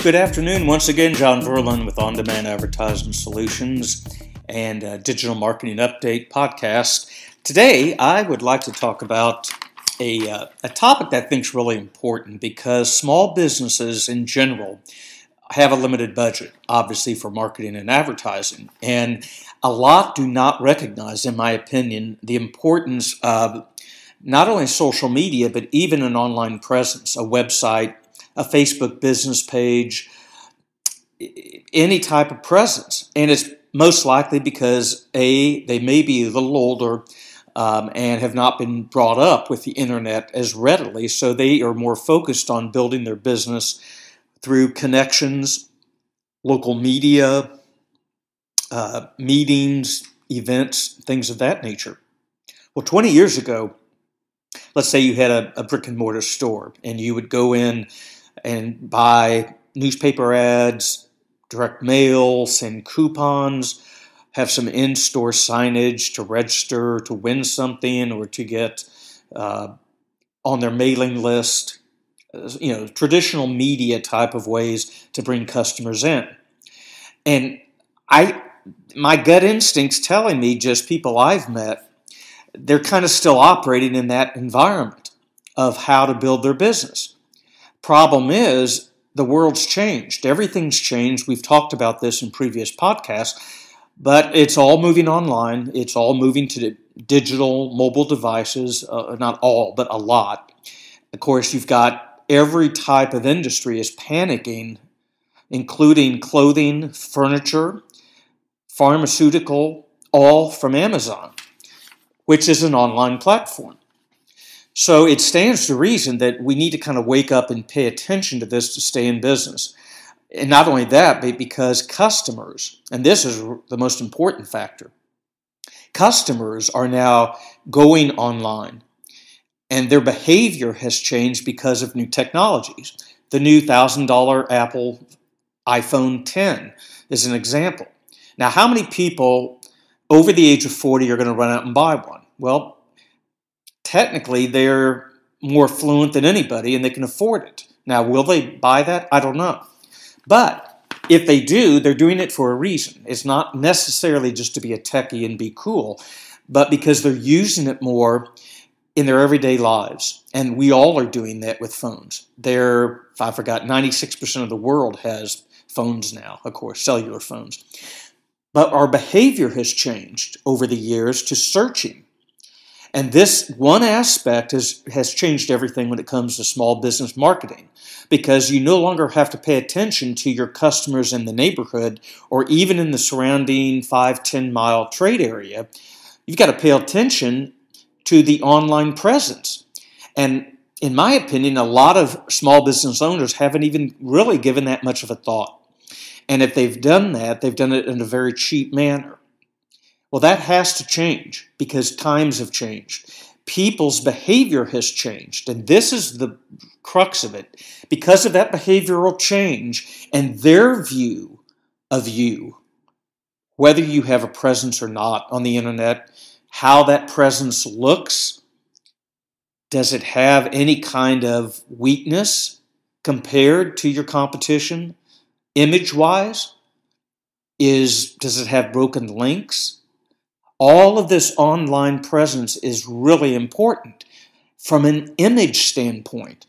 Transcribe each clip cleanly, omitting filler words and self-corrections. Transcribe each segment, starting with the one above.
Good afternoon. Once again, John Verlin with On-Demand Advertising Solutions and Digital Marketing Update podcast. Today, I would like to talk about a topic that I think is really important because small businesses in general have a limited budget, obviously, for marketing and advertising. And a lot do not recognize, in my opinion, the importance of not only social media, but even an online presence, a website, a Facebook business page, any type of presence. And it's most likely because, A, they may be a little older and have not been brought up with the internet as readily, so they are more focused on building their business through connections, local media, meetings, events, things of that nature. Well, 20 years ago, let's say you had a brick and mortar store and you would go in and buy newspaper ads, direct mail, send coupons, have some in-store signage to register, to win something, or to get on their mailing list, traditional media type of ways to bring customers in. And my gut instinct's telling me, just people I've met, they're kind of still operating in that environment of how to build their business. Problem is, the world's changed. Everything's changed. We've talked about this in previous podcasts, but it's all moving online. It's all moving to digital mobile devices, not all, but a lot. Of course, you've got every type of industry is panicking, including clothing, furniture, pharmaceutical, all from Amazon, which is an online platform. So it stands to reason that we need to kind of wake up and pay attention to this to stay in business. And not only that, but because customers, and this is the most important factor, customers are now going online and their behavior has changed because of new technologies. The new $1,000 Apple iPhone 10 is an example. Now, how many people over the age of 40 are going to run out and buy one? Well, technically, they're more affluent than anybody and they can afford it. Now, will they buy that? I don't know. But if they do, they're doing it for a reason. It's not necessarily just to be a techie and be cool, but because they're using it more in their everyday lives. And we all are doing that with phones. 96% of the world has phones now, of course, cellular phones. But our behavior has changed over the years to searching. And this one aspect has changed everything when it comes to small business marketing, because you no longer have to pay attention to your customers in the neighborhood or even in the surrounding 5-10 mile trade area. You've got to pay attention to the online presence. And in my opinion, a lot of small business owners haven't even really given that much of a thought. And if they've done that, they've done it in a very cheap manner. Well, that has to change because times have changed. People's behavior has changed, and this is the crux of it. Because of that behavioral change and their view of you, whether you have a presence or not on the internet, how that presence looks, does it have any kind of weakness compared to your competition, image-wise? Does it have broken links? All of this online presence is really important from an image standpoint.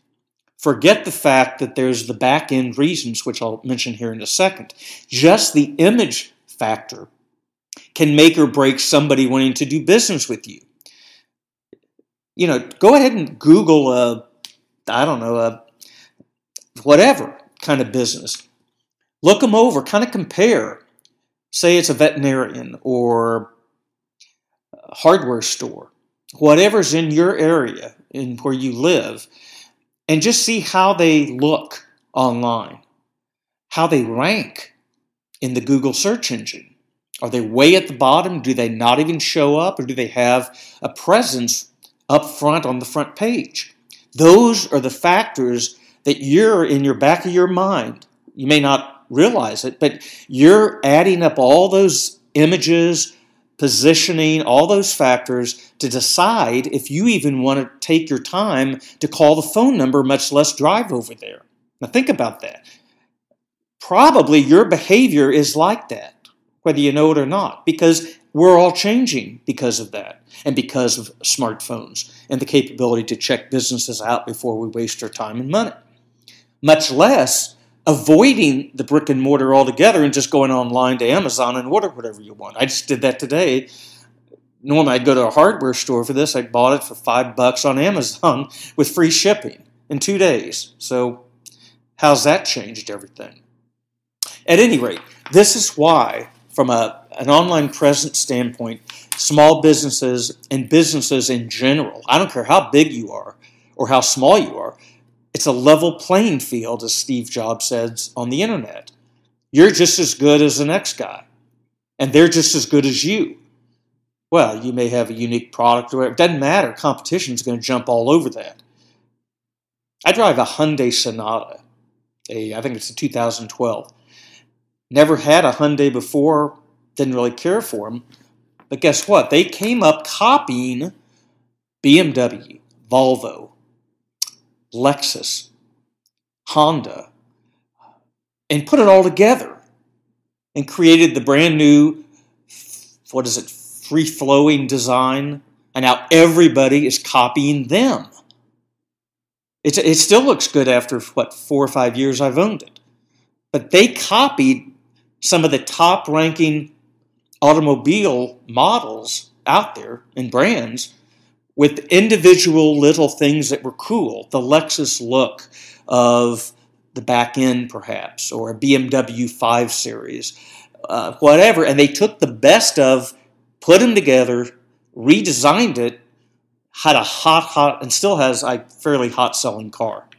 Forget the fact that there's the back-end reasons, which I'll mention here in a second. Just the image factor can make or break somebody wanting to do business with you. Go ahead and Google whatever kind of business. Look them over, kind of compare. Say it's a veterinarian or hardware store, whatever's in your area and where you live, and just see how they look online, how they rank in the Google search engine. Are they way at the bottom? Do they not even show up, or do they have a presence up front on the front page? Those are the factors that you're in your back of your mind. You may not realize it, but you're adding up all those images, positioning, all those factors to decide if you even want to take your time to call the phone number, much less drive over there. Now think about that. probably your behavior is like that, whether you know it or not, because we're all changing because of that and because of smartphones and the capability to check businesses out before we waste our time and money. Much less avoiding the brick and mortar altogether and just going online to Amazon and order whatever you want. I just did that today. Normally I'd go to a hardware store for this. I bought it for $5 on Amazon with free shipping in 2 days. So how's that changed everything? At any rate, this is why, from an online presence standpoint, small businesses and businesses in general, I don't care how big you are or how small you are, it's a level playing field, as Steve Jobs says on the internet. You're just as good as the next guy, and they're just as good as you. Well, you may have a unique product or whatever. It doesn't matter. Competition is going to jump all over that. I drive a Hyundai Sonata. I think it's a 2012. Never had a Hyundai before. Didn't really care for them. But guess what? They came up copying BMW, Volvo, Lexus, Honda, and put it all together and created the brand new, free-flowing design, and now everybody is copying them. It still looks good after, 4 or 5 years I've owned it. But they copied some of the top-ranking automobile models out there and brands with individual little things that were cool. The Lexus look of the back end, perhaps, or a BMW 5 Series, whatever. And they took the best of, put them together, redesigned it, had a hot, and still has a fairly hot-selling car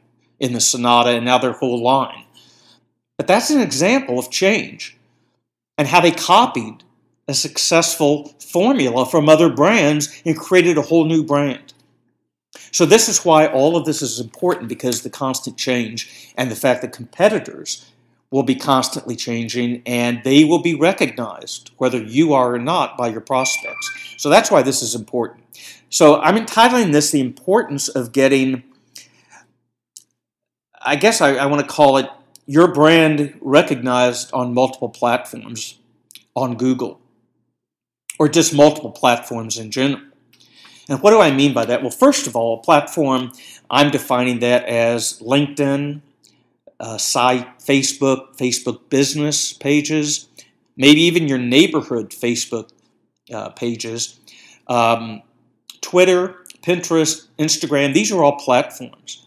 in the Sonata and now their whole line. But that's an example of change and how they copied a successful formula from other brands and created a whole new brand. So this is why all of this is important, because the constant change and the fact that competitors will be constantly changing and they will be recognized, whether you are or not, by your prospects. So that's why this is important. So I'm entitling this the importance of getting, I guess I want to call it, your brand recognized on multiple platforms, on Google, or just multiple platforms in general. And what do I mean by that? Well, first of all, a platform, I'm defining that as LinkedIn, site, Facebook business pages, maybe even your neighborhood Facebook pages, Twitter, Pinterest, Instagram. These are all platforms.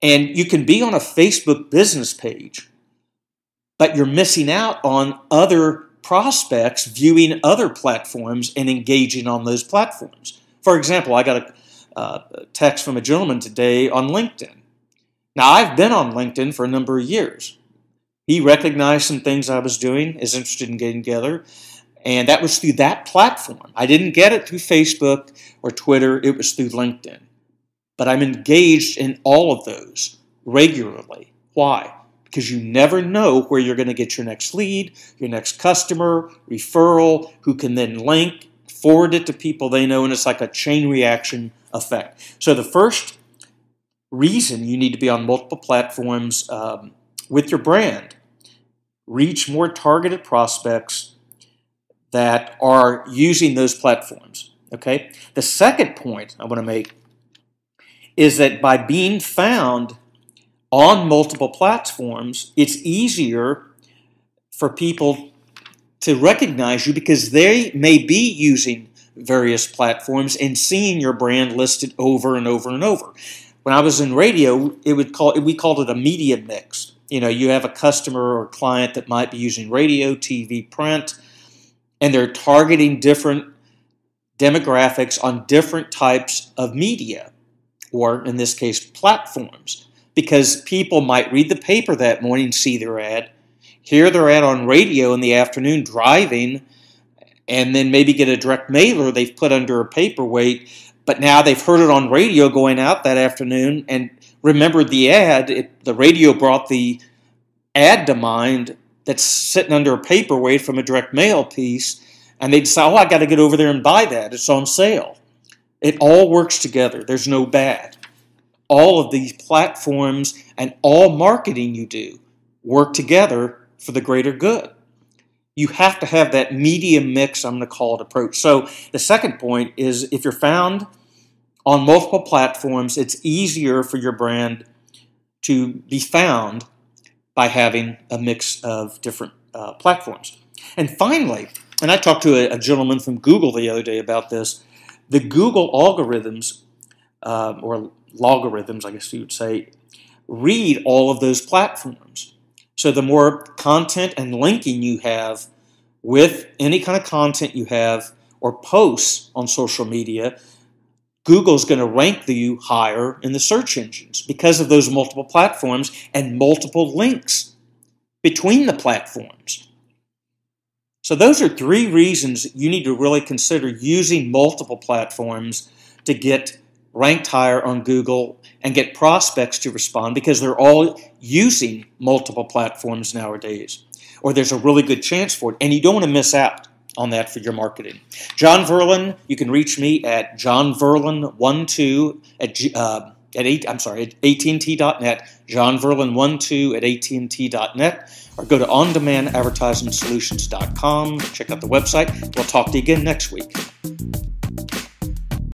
And you can be on a Facebook business page, but you're missing out on other prospects viewing other platforms and engaging on those platforms. For example, I got a text from a gentleman today on LinkedIn. Now, I've been on LinkedIn for a number of years. He recognized some things I was doing, is interested in getting together, and that was through that platform. I didn't get it through Facebook or Twitter. It was through LinkedIn. But I'm engaged in all of those regularly. Why? Because you never know where you're going to get your next lead, your next customer, referral, who can then link, forward it to people they know, and it's like a chain reaction effect. So the first reason you need to be on multiple platforms with your brand, reach more targeted prospects that are using those platforms. Okay. The second point I want to make is that by being found on multiple platforms, it's easier for people to recognize you because they may be using various platforms and seeing your brand listed over and over and over. When I was in radio, we called it a media mix. You know, you have a customer or client that might be using radio, TV, print, and they're targeting different demographics on different types of media, or in this case, platforms. Because people might read the paper that morning, see their ad, hear their ad on radio in the afternoon driving, and then maybe get a direct mailer they've put under a paperweight, but now they've heard it on radio going out that afternoon and remembered the ad. The radio brought the ad to mind that's sitting under a paperweight from a direct mail piece, and they decide, oh, I got to get over there and buy that. It's on sale. It all works together. There's no bad. All of these platforms and all marketing you do work together for the greater good. You have to have that media mix, I'm going to call it, approach. So the second point is if you're found on multiple platforms, it's easier for your brand to be found by having a mix of different platforms. And finally, and I talked to a gentleman from Google the other day about this, the Google algorithms, or logarithms, I guess you would say, read all of those platforms. So the more content and linking you have with any kind of content you have or posts on social media, Google's going to rank you higher in the search engines because of those multiple platforms and multiple links between the platforms. So those are 3 reasons you need to really consider using multiple platforms to get ranked higher on Google and get prospects to respond, because they're all using multiple platforms nowadays, or there's a really good chance for it, and you don't want to miss out on that for your marketing. John Verlin, you can reach me at johnverlin12 at AT&T.net, johnverlin12 at AT&T.net, or go to ondemandadvertisingsolutions.com, check out the website. We'll talk to you again next week.